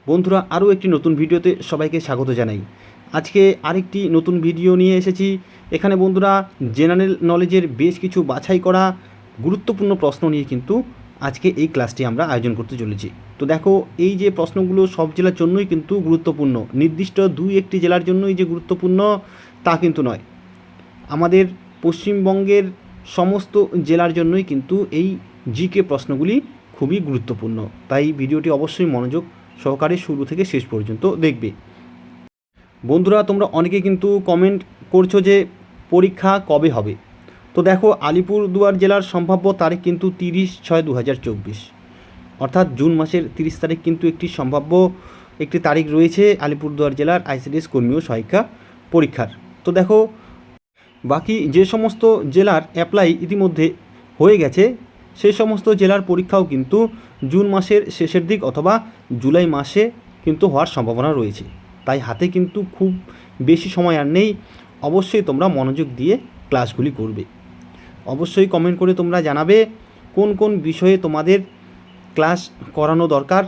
বন্ধুরা, আরও একটি নতুন ভিডিওতে সবাইকে স্বাগত জানাই। আজকে আরেকটি নতুন ভিডিও নিয়ে এসেছি। এখানে বন্ধুরা জেনারেল নলেজের বেশ কিছু বাছাই করা গুরুত্বপূর্ণ প্রশ্ন নিয়ে কিন্তু আজকে এই ক্লাসটি আমরা আয়োজন করতে চলেছি। তো দেখো, এই যে প্রশ্নগুলো সব জেলার জন্যই কিন্তু গুরুত্বপূর্ণ, নির্দিষ্ট দুই একটি জেলার জন্যই যে গুরুত্বপূর্ণ তা কিন্তু নয়। আমাদের পশ্চিমবঙ্গের সমস্ত জেলার জন্যই কিন্তু এই জিকে প্রশ্নগুলি খুবই গুরুত্বপূর্ণ। তাই ভিডিওটি অবশ্যই মনোযোগ সহকারে শুরু থেকে শেষ পর্যন্ত দেখবে। বন্ধুরা, তোমরা অনেকে কিন্তু কমেন্ট করছো যে পরীক্ষা কবে হবে। তো দেখো, আলিপুরদুয়ার জেলার সম্ভাব্য তারিখ কিন্তু 30/6/2024, অর্থাৎ জুন মাসের 30 তারিখ কিন্তু একটি সম্ভাব্য একটি তারিখ রয়েছে আলিপুরদুয়ার জেলার আইসিডিএস কর্মী ও সহায়িকা পরীক্ষার। তো দেখো, বাকি যে সমস্ত জেলার অ্যাপ্লাই ইতিমধ্যে হয়ে গেছে সেই সমস্ত জেলার পরীক্ষাও কিন্তু জুন মাসের শেষের দিক অথবা জুলাই মাসে কিন্তু হওয়ার সম্ভাবনা রয়েছে। তাই হাতে কিন্তু খুব বেশি সময় আর নেই। অবশ্যই তোমরা মনোযোগ দিয়ে ক্লাসগুলি করবে। অবশ্যই কমেন্ট করে তোমরা জানাবে কোন কোন বিষয়ে তোমাদের ক্লাস করানো দরকার,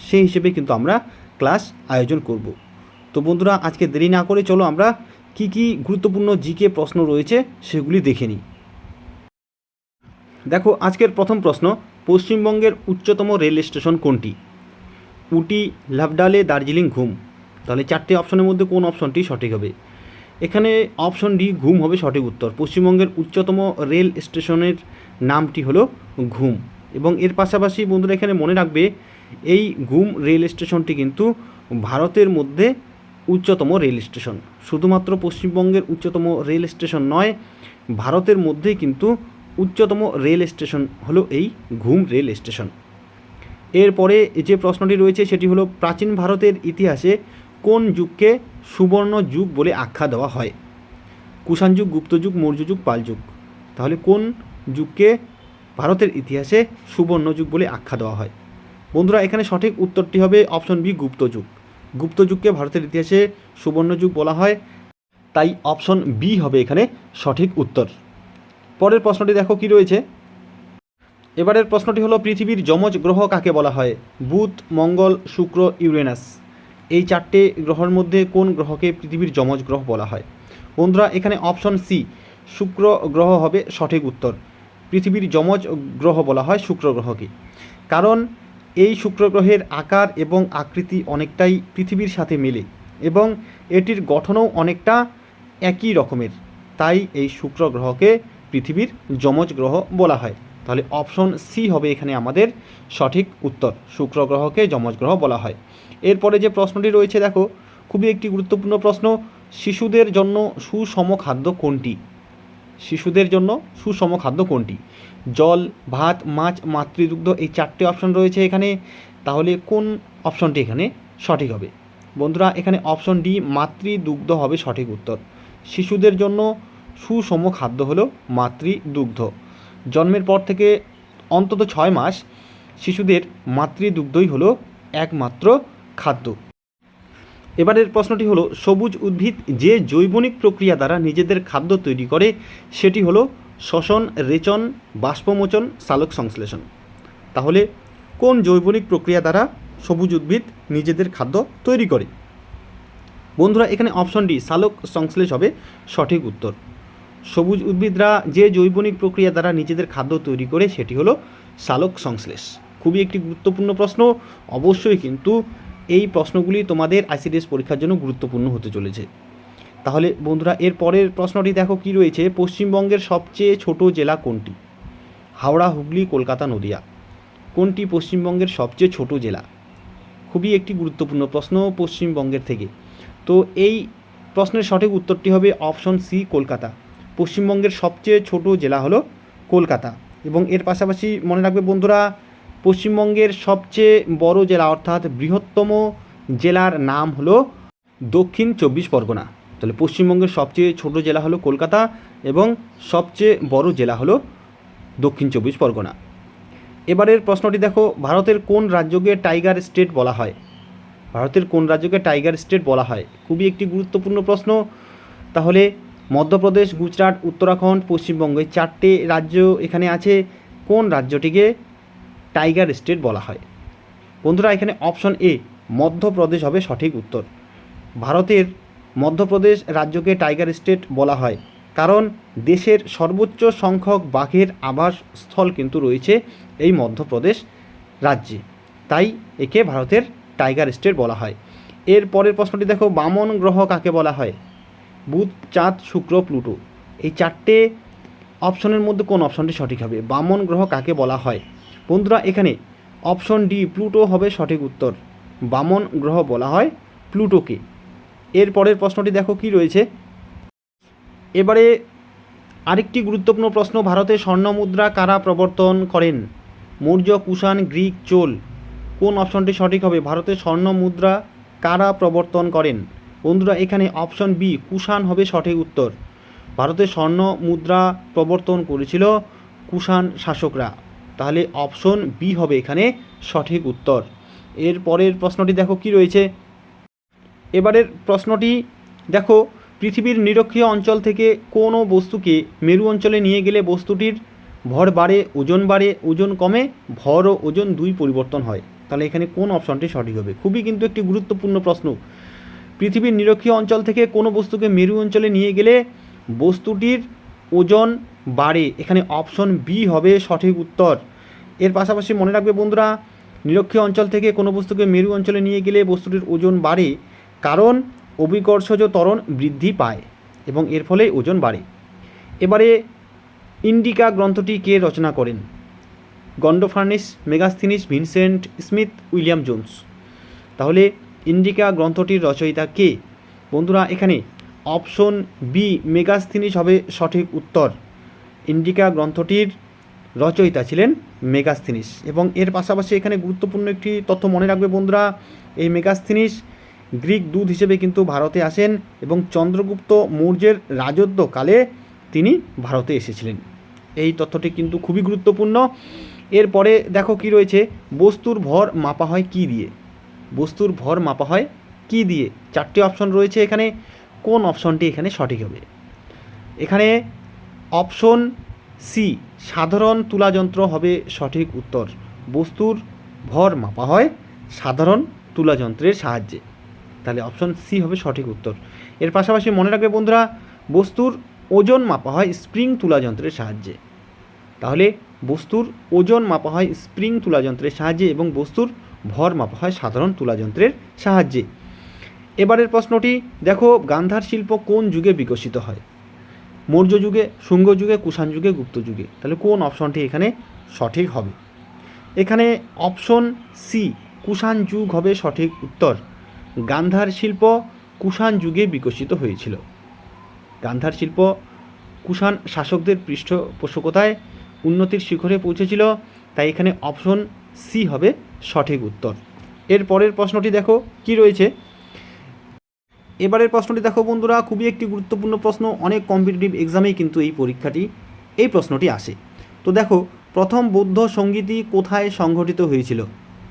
সেই হিসেবে কিন্তু আমরা ক্লাস আয়োজন করব। তো বন্ধুরা, আজকে দেরি না করে চলো আমরা কি কি গুরুত্বপূর্ণ জিকে প্রশ্ন রয়েছে সেগুলি দেখে নিই। দেখো, আজকের প্রথম প্রশ্ন, পশ্চিমবঙ্গের উচ্চতম রেল স্টেশন কোনটি? উটি, লাভডালে, দার্জিলিং, ঘুম। তাহলে চারটে অপশনের মধ্যে কোন অপশনটি সঠিক হবে? এখানে অপশন ডি ঘুম হবে সঠিক উত্তর। পশ্চিমবঙ্গের উচ্চতম রেল স্টেশনের নামটি হলো ঘুম। এবং এর পাশাপাশি বন্ধুরা এখানে মনে রাখবে, এই ঘুম রেল স্টেশনটি কিন্তু ভারতের মধ্যে উচ্চতম রেল স্টেশন। শুধুমাত্র পশ্চিমবঙ্গের উচ্চতম রেল স্টেশন নয়, ভারতের মধ্যেই কিন্তু উচ্চতম রেল স্টেশন হলো এই ঘুম রেল স্টেশন। এরপরে যে প্রশ্নটি রয়েছে সেটি হলো, প্রাচীন ভারতের ইতিহাসে কোন যুগকে সুবর্ণ যুগ বলে আখ্যা দেওয়া হয়? কুষাণ যুগ, গুপ্ত যুগ, মৌর্য যুগ, পাল যুগ। তাহলে কোন যুগকে ভারতের ইতিহাসে সুবর্ণ যুগ বলে আখ্যা দেওয়া হয়? বন্ধুরা, এখানে সঠিক উত্তরটি হবে অপশন বি, গুপ্ত যুগ। গুপ্ত যুগকে ভারতের ইতিহাসে সুবর্ণ যুগ বলা হয়, তাই অপশন বি হবে এখানে সঠিক উত্তর। পরের প্রশ্নটি দেখো কি রয়েছে। এবারের প্রশ্নটি হলো, পৃথিবীর যমজ গ্রহ কাকে বলা হয়? বুধ, মঙ্গল, শুক্র, ইউরেনাস। এই চারটে গ্রহের মধ্যে কোন গ্রহকে পৃথিবীর যমজ গ্রহ বলা হয়? বন্ধুরা, এখানে অপশন সি, শুক্র গ্রহ হবে সঠিক উত্তর। পৃথিবীর যমজ গ্রহ বলা হয় শুক্র গ্রহকে, কারণ এই শুক্র গ্রহের আকার এবং আকৃতি অনেকটাই পৃথিবীর সাথে মেলে এবং এটির গঠনও অনেকটা একই রকমের। তাই এই শুক্র গ্রহকে পৃথিবীর যমজ গ্রহ বলা হয়। তাহলে অপশন সি হবে এখানে আমাদের সঠিক উত্তর, শুক্র গ্রহকে যমজ গ্রহ বলা হয়। এরপরে যে প্রশ্নটি রয়েছে দেখো, খুবই একটি গুরুত্বপূর্ণ প্রশ্ন, শিশুদের জন্য সুষম খাদ্য কোনটি? শিশুদের জন্য সুষম খাদ্য কোনটি? জল, ভাত, মাছ, মাতৃদুগ্ধ। এই চারটে অপশন রয়েছে এখানে। তাহলে কোন অপশনটি এখানে সঠিক হবে? বন্ধুরা, এখানে অপশন ডি, মাতৃদুগ্ধ হবে সঠিক উত্তর। শিশুদের জন্য সুষম খাদ্য হলো মাতৃদুগ্ধ। জন্মের পর থেকে অন্তত 6 মাস শিশুদের মাতৃদুগ্ধই হলো একমাত্র খাদ্য। এবারের প্রশ্নটি হলো, সবুজ উদ্ভিদ যে জৈবনিক প্রক্রিয়া দ্বারা নিজেদের খাদ্য তৈরি করে সেটি হলো শ্বসন, রেচন, বাষ্পমোচন, সালোক সংশ্লেষণ। তাহলে কোন জৈবনিক প্রক্রিয়া দ্বারা সবুজ উদ্ভিদ নিজেদের খাদ্য তৈরি করে? বন্ধুরা, এখানে অপশন ডি, সালোক সংশ্লেষ হবে সঠিক উত্তর। সবুজ উদ্ভিদরা যে জৈবনিক প্রক্রিয়া দ্বারা নিজেদের খাদ্য তৈরি করে সেটি হলো সালোক সংশ্লেষ। খুবই একটি গুরুত্বপূর্ণ প্রশ্ন। অবশ্যই কিন্তু এই প্রশ্নগুলি তোমাদের আইসিডিএস পরীক্ষার জন্য গুরুত্বপূর্ণ হতে চলেছে। তাহলে বন্ধুরা, এর পরের প্রশ্নটি দেখো কি রয়েছে, পশ্চিমবঙ্গের সবচেয়ে ছোট জেলা কোনটি? হাওড়া, হুগলি, কলকাতা, নদিয়া। কোনটি পশ্চিমবঙ্গের সবচেয়ে ছোট জেলা? খুবই একটি গুরুত্বপূর্ণ প্রশ্ন পশ্চিমবঙ্গের থেকে। তো এই প্রশ্নের সঠিক উত্তরটি হবে অপশন সি, কলকাতা। পশ্চিমবঙ্গের সবচেয়ে ছোট জেলা হলো কলকাতা। এবং এর পাশাপাশি মনে রাখবে বন্ধুরা, পশ্চিমবঙ্গের সবচেয়ে বড় জেলা অর্থাৎ বৃহত্তম জেলার নাম হলো দক্ষিণ 24 পরগনা। তাহলে পশ্চিমবঙ্গের সবচেয়ে ছোট জেলা হলো কলকাতা এবং সবচেয়ে বড় জেলা হলো দক্ষিণ 24 পরগনা। এবারের প্রশ্নটি দেখো, ভারতের কোন রাজ্যকে টাইগার স্টেট বলা হয়? ভারতের কোন রাজ্যকে টাইগার স্টেট বলা হয়? খুবই একটি গুরুত্বপূর্ণ প্রশ্ন। তাহলে মধ্যপ্রদেশ, গুজরাট, উত্তরাখণ্ড, পশ্চিমবঙ্গ, এই চারটে রাজ্য এখানে আছে। কোন রাজ্যটিকে টাইগার স্টেট বলা হয়? বন্ধুরা, এখানে অপশন এ, মধ্যপ্রদেশ হবে সঠিক উত্তর। ভারতের মধ্যপ্রদেশ রাজ্যকে টাইগার স্টেট বলা হয় কারণ দেশের সর্বোচ্চ সংখ্যক বাঘের আবাসস্থল কিন্তু রয়েছে এই মধ্যপ্রদেশ রাজ্যে, তাই একে ভারতের টাইগার স্টেট বলা হয়। এর পরের প্রশ্নটি দেখো, বামন গ্রহ কাকে বলা হয়? বুধ, চাঁদ, শুক্র, প্লুটো। এই চারটে অপশনের মধ্যে কোন অপশনটি সঠিক হবে? বামন গ্রহ কাকে বলা হয়? বন্ধুরা এখানে অপশন ডি প্লুটো হবে সঠিক উত্তর। বামন গ্রহ বলা হয় প্লুটোকে। এর পরের প্রশ্নটি দেখো কি রয়েছে। এবারে আরেকটি গুরুত্বপূর্ণ প্রশ্ন, ভারতে স্বর্ণ মুদ্রা কারা প্রবর্তন করেন? মৌর্য, কুষাণ, গ্রিক, চোল। কোন অপশনটি সঠিক হবে? ভারতে স্বর্ণ মুদ্রা কারা প্রবর্তন করেন? বন্ধুরা এখানে অপশন বি কুষাণ হবে সঠিক উত্তর। ভারতে স্বর্ণ মুদ্রা প্রবর্তন করেছিল কুষাণ শাসকরা, তাহলে অপশন বি হবে এখানে সঠিক উত্তর। এর পরের প্রশ্নটি দেখো কি রয়েছে। এবারের প্রশ্নটি দেখো, পৃথিবীর নিরক্ষীয় অঞ্চল থেকে কোনো বস্তুকে মেরু অঞ্চলে নিয়ে গেলে বস্তুটির ভর বাড়ে, ওজন কমে, ভর ও ওজন দুই পরিবর্তন হয়। তাহলে এখানে কোন অপশনটি সঠিক হবে? খুবই কিন্তু একটি গুরুত্বপূর্ণ প্রশ্ন। পৃথিবীর নিরক্ষীয় অঞ্চল থেকে কোনো বস্তুকে মেরু অঞ্চলে নিয়ে গেলে বস্তুটির ওজন বাড়ে, এখানে অপশন বি হবে সঠিক উত্তর। এর পাশাপাশি মনে রাখবে বন্ধুরা, নিরক্ষীয় অঞ্চল থেকে কোনো বস্তুকে মেরু অঞ্চলে নিয়ে গেলে বস্তুটির ওজন বাড়ে কারণ অভিকর্ষজ ত্বরণ বৃদ্ধি পায় এবং এর ফলে ওজন বাড়ে। এবারে ইন্ডিকা গ্রন্থটি কে রচনা করেন? Gondophernes, Megasthenes, Vincent Smith, William Jones. তাহলে ইন্ডিকা গ্রন্থটির রচয়িতা কে? বন্ধুরা এখানে অপশন বি মেগাস্থিনিস হবে সঠিক উত্তর। ইন্ডিকা গ্রন্থটির রচয়িতা ছিলেন মেগাস্থিনিস। এবং এর পাশাপাশি এখানে গুরুত্বপূর্ণ একটি তথ্য মনে রাখবে বন্ধুরা, এই মেগাস্থিনিস গ্রিক দূত হিসেবে কিন্তু ভারতে আসেন এবং চন্দ্রগুপ্ত মৌর্যের রাজত্বকালে তিনি ভারতে এসেছিলেন। এই তথ্যটি কিন্তু খুবই গুরুত্বপূর্ণ। এরপরে দেখো কি রয়েছে, বস্তুর ভর মাপা হয় কী দিয়ে? বস্তুর ভর মাপা হয় কী দিয়ে? চারটি অপশন রয়েছে এখানে, কোন অপশনটি এখানে সঠিক হবে? এখানে অপশন সি সাধারণ তুলাযন্ত্র হবে সঠিক উত্তর। বস্তুর ভর মাপা হয় সাধারণ তুলাযন্ত্রের সাহায্যে, তাহলে অপশন সি হবে সঠিক উত্তর। এর পাশাপাশি মনে রাখবে বন্ধুরা, বস্তুর ওজন মাপা হয় স্প্রিং তুলাযন্ত্রের সাহায্যে। তাহলে বস্তুর ওজন মাপা হয় স্প্রিং তুলাযন্ত্রের সাহায্যে এবং বস্তুর ভর মাপা হয় সাধারণ তুলাযন্ত্রের সাহায্যে। এবারের প্রশ্নটি দেখো, গান্ধার শিল্প কোন যুগে বিকশিত হয়? মৌর্য যুগে, শুঙ্গ যুগে, কুষাণ যুগে, গুপ্ত যুগে। তাহলে কোন অপশনটি এখানে সঠিক হবে? এখানে অপশন সি কুষাণ যুগ হবে সঠিক উত্তর। গান্ধার শিল্প কুষাণ যুগে বিকশিত হয়েছিল। গান্ধার শিল্প কুষাণ শাসকদের পৃষ্ঠপোষকতায় উন্নতির শিখরে পৌঁছেছিল, তাই এখানে অপশন সি হবে সঠিক উত্তর। এর পরের প্রশ্নটি দেখো কি রয়েছে। এবারের প্রশ্নটি দেখো বন্ধুরা, খুবই একটি গুরুত্বপূর্ণ প্রশ্ন, অনেক কম্পিটিটিভ এক্সামেই কিন্তু এই প্রশ্নটি আসে। তো দেখো, প্রথম বৌদ্ধ সঙ্গীতই কোথায় সংঘটিত হয়েছিল?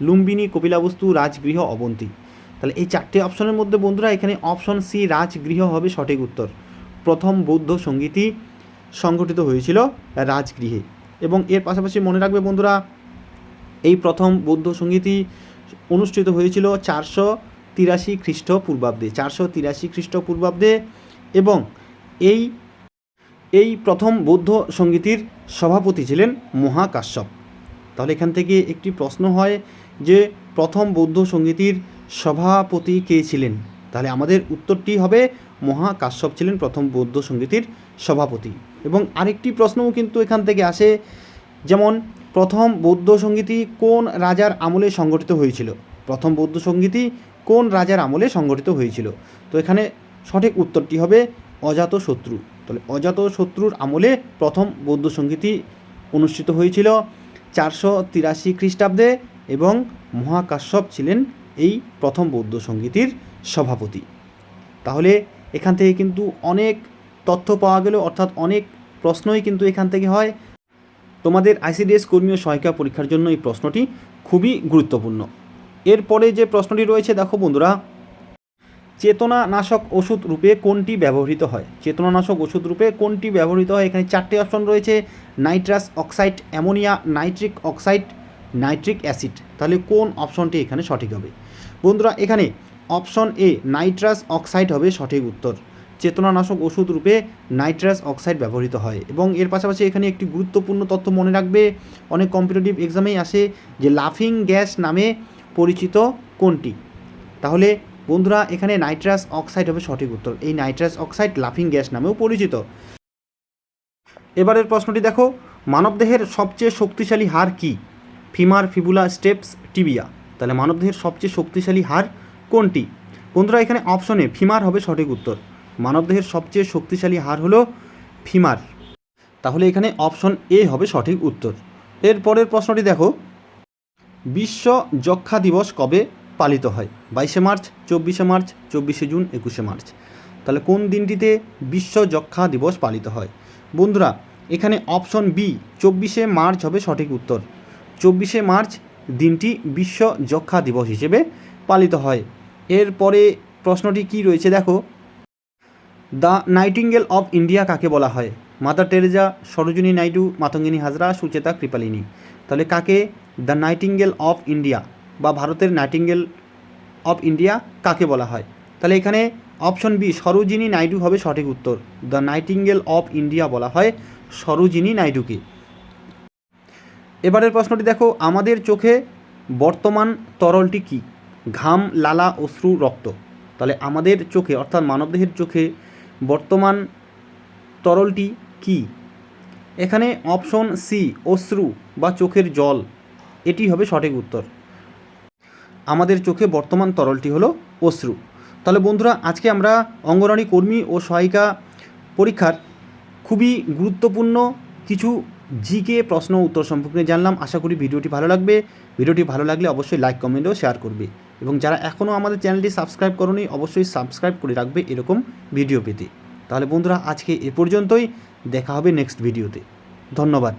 লুম্বিনী, কপিলাবস্তু, রাজগৃহ, অবন্তী। তাহলে এই চারটে অপশনের মধ্যে বন্ধুরা এখানে অপশন সি রাজগৃহ হবে সঠিক উত্তর। প্রথম বৌদ্ধ সঙ্গীতই সংঘটিত হয়েছিল রাজগৃহে। এবং এর পাশাপাশি মনে রাখবে বন্ধুরা, এই প্রথম বৌদ্ধ সঙ্গীতই অনুষ্ঠিত হয়েছিল 483 খ্রিস্টপূর্বাব্দে। 483 খ্রিস্টপূর্বাব্দে। এবং এই প্রথম বৌদ্ধ সঙ্গীতির সভাপতি ছিলেন মহাকাশ্যপ। তাহলে এখান থেকে একটি প্রশ্ন হয় যে প্রথম বৌদ্ধ সঙ্গীতির সভাপতি কে ছিলেন? তাহলে আমাদের উত্তরটি হবে মহাকাশ্যপ ছিলেন প্রথম বৌদ্ধ সঙ্গীতির সভাপতি। এবং আরেকটি প্রশ্নও কিন্তু এখান থেকে আসে, যেমন প্রথম বৌদ্ধ সঙ্গীতি কোন রাজার আমলে সংগঠিত হয়েছিল? প্রথম বৌদ্ধ সঙ্গীতি কোন রাজার আমলে সংগঠিত হয়েছিল? তো এখানে সঠিক উত্তরটি হবে অজাতশত্রু। তাহলে অজাতশত্রুর আমলে প্রথম বৌদ্ধ সঙ্গীতি অনুষ্ঠিত হয়েছিল 483 খ্রিস্টাব্দে এবং মহাকাশ্যপ ছিলেন এই প্রথম বৌদ্ধ সঙ্গীতির সভাপতি। তাহলে এখান থেকে কিন্তু অনেক তথ্য পাওয়া গেল, অর্থাৎ অনেক প্রশ্নই কিন্তু এখান থেকে হয়। তোমাদের আইসিডিএস কর্মী ও সহায়িকা পরীক্ষার জন্য এই প্রশ্নটি খুবই গুরুত্বপূর্ণ। এরপরে যে প্রশ্নটি রয়েছে দেখো বন্ধুরা, চেতনানাশক ওষুধ রূপে কোনটি ব্যবহৃত হয়? চেতনানাশক ওষুধ রূপে কোনটি ব্যবহৃত হয়? এখানে চারটি অপশন রয়েছে, nitrous oxide, ammonia, nitric oxide, nitric acid. তাহলে কোন অপশনটি এখানে সঠিক হবে? বন্ধুরা এখানে অপশন এ নাইট্রাস অক্সাইড হবে সঠিক উত্তর। চেতনানাশক ওষুধ রূপে নাইট্রাস অক্সাইড ব্যবহৃত হয়। এবং এর পাশাপাশি এখানে একটি গুরুত্বপূর্ণ তথ্য মনে রাখবে, অনেক কম্পিটিটিভ এক্সামেই আসে যে লাফিং গ্যাস নামে পরিচিত কোনটি। তাহলে বন্ধুরা এখানে নাইট্রাস অক্সাইড হবে সঠিক উত্তর। এই নাইট্রাস অক্সাইড লাফিং গ্যাস নামেও পরিচিত। এবারের প্রশ্নটি দেখো, মানবদেহের সবচেয়ে শক্তিশালী হাড় কি? Femur, fibula, steps, tibia. তাহলে মানবদেহের সবচেয়ে শক্তিশালী হাড় কোনটি? বন্ধুরা এখানে অপশনে ফিমার হবে সঠিক উত্তর। মানবদেহের সবচেয়ে শক্তিশালী হাড় হলো ফিমার। তাহলে এখানে অপশন এ হবে সঠিক উত্তর। এর পরের প্রশ্নটি দেখো, বিশ্ব যক্ষ্মা দিবস কবে পালিত হয়? 22শে মার্চ, 24শে মার্চ, 24শে জুন, 21শে মার্চ। তাহলে কোন দিনটিতে বিশ্ব যক্ষ্মা দিবস পালিত হয়? বন্ধুরা এখানে অপশন বি 24শে মার্চ হবে সঠিক উত্তর। 24শে মার্চ দিনটি বিশ্ব যক্ষ্মা দিবস হিসেবে পালিত হয়। এরপরে প্রশ্নটি কি রয়েছে দেখো, দ্য নাইটিঙ্গেল অফ ইন্ডিয়া কাকে বলা হয়? Mother Teresa, Sarojini Naidu, Matangini Hazra, Sucheta Kripalani. তাহলে কাকে দ্য নাইটিঙ্গেল অফ ইন্ডিয়া বা ভারতের নাইটিঙ্গেল অফ ইন্ডিয়া কাকে বলা হয়? তাহলে এখানে অপশন বি সরোজিনী নাইডু হবে সঠিক উত্তর। দ্য নাইটিঙ্গেল অফ ইন্ডিয়া বলা হয় সরোজিনী নাইডুকে। এবারের প্রশ্নটি দেখো, আমাদের চোখে বর্তমান তরলটি কি? ঘাম, লালা, অশ্রু, রক্ত। তাহলে আমাদের চোখে অর্থাৎ মানবদেহের চোখে বর্তমান তরলটি কি? এখানে অপশন সি অশ্রু বা চোখের জল, এটি হবে সঠিক উত্তর। আমাদের চোখে বর্তমান তরলটি হলো অশ্রু। তাহলে বন্ধুরা আজকে আমরা অঙ্গনওয়াড়ি কর্মী ও সহায়িকা পরীক্ষার খুবই গুরুত্বপূর্ণ কিছু জিকে প্রশ্ন উত্তর সম্পর্কে জানলাম। আশা করি ভিডিওটি ভালো লাগবে। ভিডিওটি ভালো লাগলে অবশ্যই লাইক, কমেন্ট ও শেয়ার করবে। এবং যারা এখনও আমাদের চ্যানেলটি সাবস্ক্রাইব করোনি অবশ্যই সাবস্ক্রাইব করে রাখবে এরকম ভিডিও পেতে। তাহলে বন্ধুরা আজকে এ পর্যন্তই, দেখা হবে নেক্সট ভিডিওতে। ধন্যবাদ।